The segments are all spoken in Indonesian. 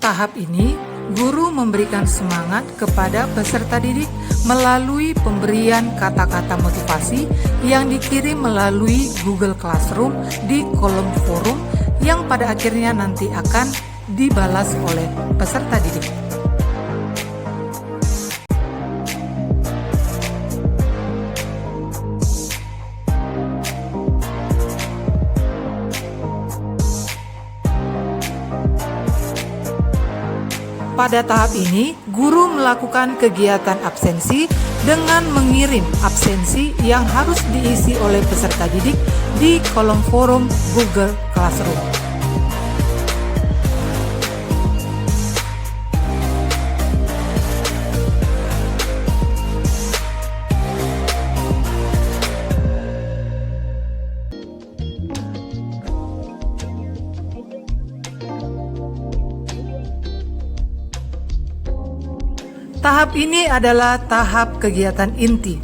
tahap ini, guru memberikan semangat kepada peserta didik melalui pemberian kata-kata motivasi yang dikirim melalui Google Classroom di kolom forum yang pada akhirnya nanti akan dibalas oleh peserta didik. Pada tahap ini, guru melakukan kegiatan absensi dengan mengirim absensi yang harus diisi oleh peserta didik di kolom forum Google Classroom. Tahap ini adalah tahap kegiatan inti.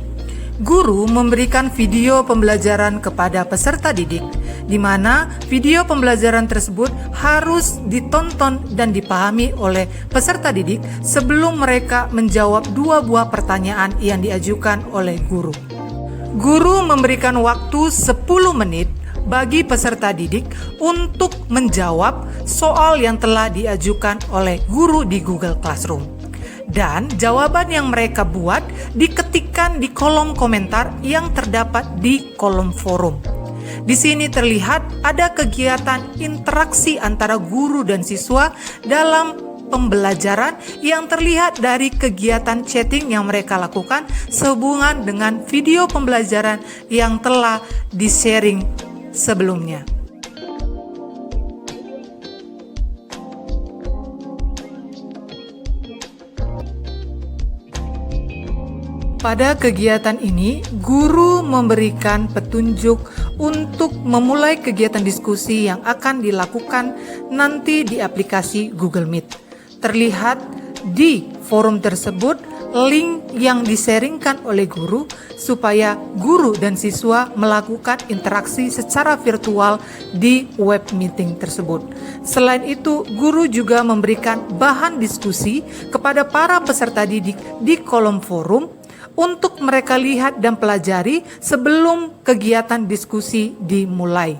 Guru memberikan video pembelajaran kepada peserta didik, di mana video pembelajaran tersebut harus ditonton dan dipahami oleh peserta didik sebelum mereka menjawab 2 buah pertanyaan yang diajukan oleh guru. Guru memberikan waktu 10 menit bagi peserta didik untuk menjawab soal yang telah diajukan oleh guru di Google Classroom. Dan jawaban yang mereka buat diketikkan di kolom komentar yang terdapat di kolom forum. Di sini terlihat ada kegiatan interaksi antara guru dan siswa dalam pembelajaran yang terlihat dari kegiatan chatting yang mereka lakukan sehubungan dengan video pembelajaran yang telah di-sharing sebelumnya. Pada kegiatan ini, guru memberikan petunjuk untuk memulai kegiatan diskusi yang akan dilakukan nanti di aplikasi Google Meet. Terlihat di forum tersebut link yang diseringkan oleh guru supaya guru dan siswa melakukan interaksi secara virtual di web meeting tersebut. Selain itu, guru juga memberikan bahan diskusi kepada para peserta didik di kolom forum untuk mereka lihat dan pelajari sebelum kegiatan diskusi dimulai.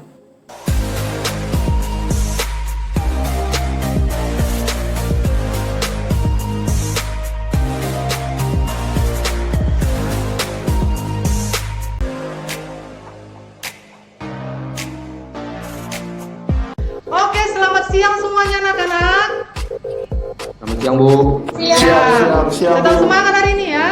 Oke, selamat siang semuanya anak-anak. Selamat siang, Bu. Siang. Tetap semangat hari ini ya.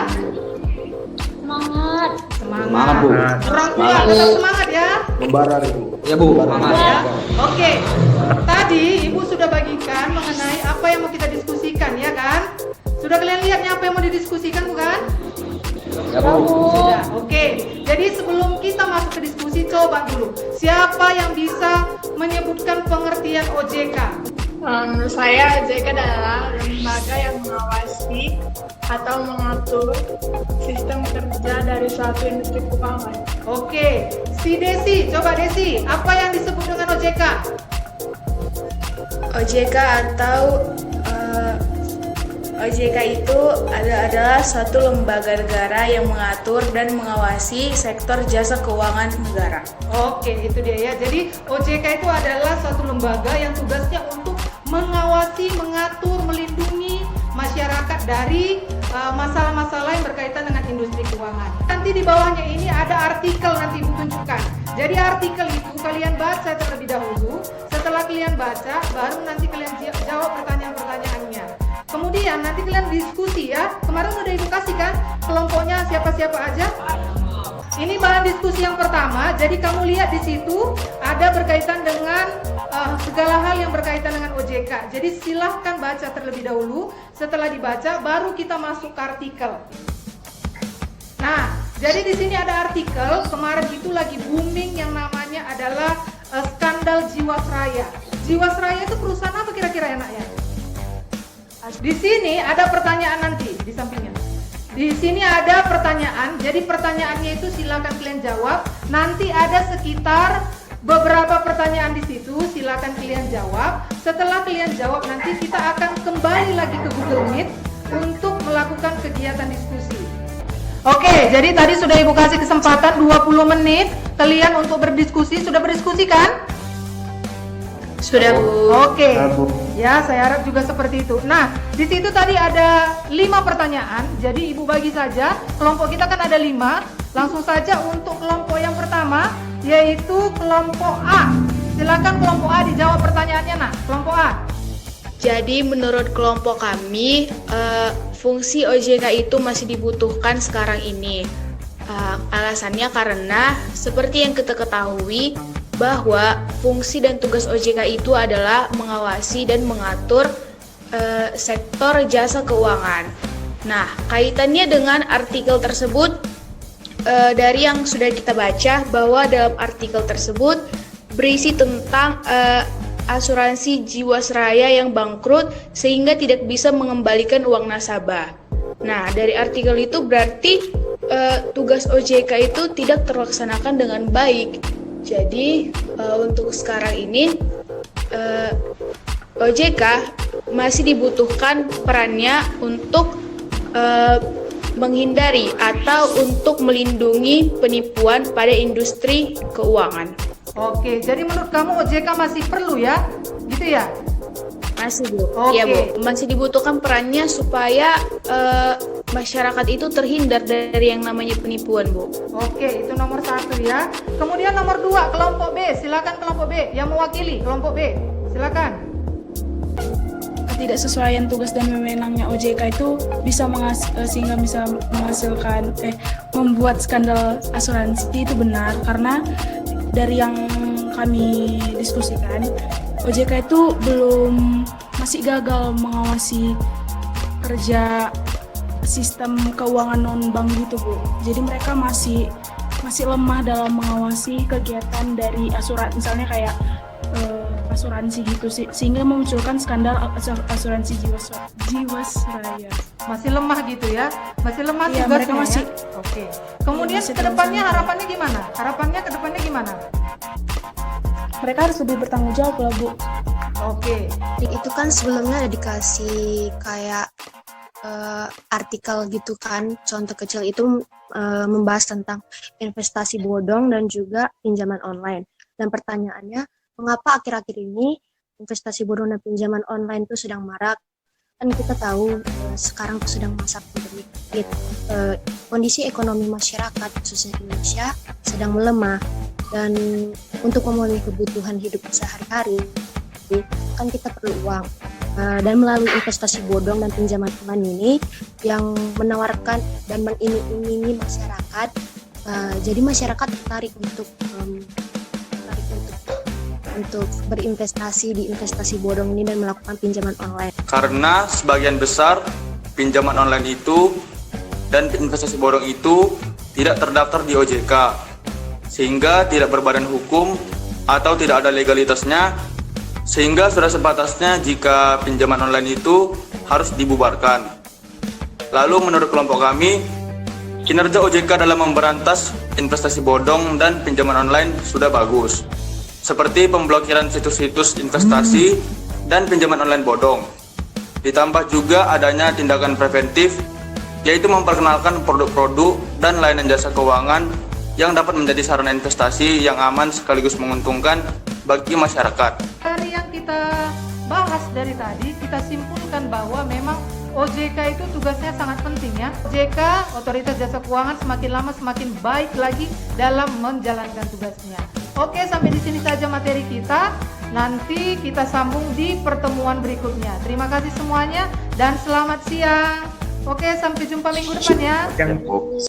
Semangat, Bu. Orang tua tetap semangat ya. Membara, Bu. Ya, Bu. Semangat. Ya. Oke. Tadi Ibu sudah bagikan mengenai apa yang mau kita diskusikan ya kan? Sudah kalian lihatnya apa yang mau didiskusikan bukan? Ya, Bu. Sudah. Oke. Jadi sebelum kita masuk ke diskusi, coba dulu. Siapa yang bisa menyebutkan pengertian OJK? Menurut saya OJK adalah lembaga yang mengawasi atau mengatur sistem kerja dari suatu industri keuangan. Oke, si Desi, coba Desi, apa yang disebut dengan OJK? OJK atau OJK itu adalah suatu lembaga negara yang mengatur dan mengawasi sektor jasa keuangan negara. Oke, itu dia ya. Jadi OJK itu adalah suatu lembaga yang tugasnya untuk mengawasi, mengatur, melindungi masyarakat dari masalah-masalah yang berkaitan dengan industri keuangan. Nanti di bawahnya ini ada artikel, nanti Ibu tunjukkan. Jadi artikel itu kalian baca terlebih dahulu. Setelah kalian baca, baru nanti kalian jawab pertanyaan-pertanyaannya. Kemudian nanti kalian diskusi ya. Kemarin udah Ibu kasih kan kelompoknya siapa-siapa aja. Ini bahan diskusi yang pertama. Jadi kamu lihat di situ ada berkaitan dengan segala hal yang berkaitan dengan OJK. Jadi silahkan baca terlebih dahulu. Setelah dibaca, baru kita masuk ke artikel. Nah, jadi di sini ada artikel. Kemarin itu lagi booming yang namanya adalah skandal Jiwasraya. Jiwasraya itu perusahaan apa kira-kira enaknya? Di sini ada pertanyaan nanti di sampingnya. Di sini ada pertanyaan. Jadi pertanyaannya itu silakan kalian jawab. Nanti ada sekitar beberapa pertanyaan di situ, silakan kalian jawab. Setelah kalian jawab, nanti kita akan kembali lagi ke Google Meet untuk melakukan kegiatan diskusi. Oke, jadi tadi sudah Ibu kasih kesempatan 20 menit kalian untuk berdiskusi. Sudah berdiskusi kan? Sudah, Bu. Oke. Ya, saya harap juga seperti itu. Nah, di situ tadi ada 5 pertanyaan. Jadi Ibu bagi saja. Kelompok kita kan ada 5. Langsung saja untuk kelompok yang pertama, yaitu kelompok A. Silakan kelompok A dijawab pertanyaannya, nak. Kelompok A. Jadi menurut kelompok kami, fungsi OJK itu masih dibutuhkan sekarang ini. Alasannya karena seperti yang kita ketahui bahwa fungsi dan tugas OJK itu adalah mengawasi dan mengatur sektor jasa keuangan. Nah, kaitannya dengan artikel tersebut, dari yang sudah kita baca bahwa dalam artikel tersebut berisi tentang asuransi jiwasraya yang bangkrut sehingga tidak bisa mengembalikan uang nasabah. Nah, dari artikel itu berarti tugas OJK itu tidak terlaksanakan dengan baik. Jadi untuk sekarang ini OJK masih dibutuhkan perannya untuk menghindari atau untuk melindungi penipuan pada industri keuangan. Oke, jadi menurut kamu OJK masih perlu ya? Gitu ya? Masih, Bu. Oke. Iya, Bu. Masih dibutuhkan perannya supaya masyarakat itu terhindar dari yang namanya penipuan, Bu. Oke, itu nomor 1 ya. Kemudian nomor 2, kelompok B. Silakan kelompok B yang mewakili kelompok B. Silakan. Ketidaksesuaian tugas dan wewenangnya OJK itu sehingga bisa menghasilkan membuat skandal asuransi itu benar, karena dari yang kami diskusikan OJK itu masih gagal mengawasi kerja sistem keuangan non bank gitu, Bu. Jadi mereka masih lemah dalam mengawasi kegiatan dari asuransi, misalnya kayak asuransi gitu sih, sehingga memunculkan skandal asuransi jiwasraya. Masih lemah gitu ya? Masih lemah Iya, tugasnya mereka masih. ya? Oke. Kemudian masih kedepannya terlaksana. harapannya gimana? Harapannya kedepannya gimana? Mereka harus lebih bertanggung jawab lah, Bu. Oke. Itu kan sebelumnya ada dikasih kayak artikel gitu kan, contoh kecil itu membahas tentang investasi bodong dan juga pinjaman online. Dan pertanyaannya, mengapa akhir-akhir ini investasi bodong dan pinjaman online itu sedang marak? Kan kita tahu sekarang tuh sedang masa pandemi. Kondisi ekonomi masyarakat khususnya Indonesia sedang melemah, dan untuk memenuhi kebutuhan hidup sehari-hari kan kita perlu uang. Dan melalui investasi bodong dan pinjaman online ini yang menawarkan dan mengiming-imingi masyarakat, jadi masyarakat tertarik untuk berinvestasi di investasi bodong ini dan melakukan pinjaman online. Karena sebagian besar pinjaman online itu dan investasi bodong itu tidak terdaftar di OJK, sehingga tidak berbadan hukum atau tidak ada legalitasnya, sehingga sudah sebatasnya jika pinjaman online itu harus dibubarkan. Lalu menurut kelompok kami, kinerja OJK dalam memberantas investasi bodong dan pinjaman online sudah bagus, seperti pemblokiran situs-situs investasi dan pinjaman online bodong. Ditambah juga adanya tindakan preventif, yaitu memperkenalkan produk-produk dan layanan jasa keuangan yang dapat menjadi sarana investasi yang aman sekaligus menguntungkan bagi masyarakat. Dari yang kita bahas dari tadi, kita simpulkan bahwa memang OJK itu tugasnya sangat penting ya. OJK, Otoritas Jasa Keuangan, semakin lama semakin baik lagi dalam menjalankan tugasnya. Oke, sampai di sini saja materi kita. Nanti kita sambung di pertemuan berikutnya. Terima kasih semuanya dan selamat siang. Oke, sampai jumpa minggu depan ya. Siang, Bu.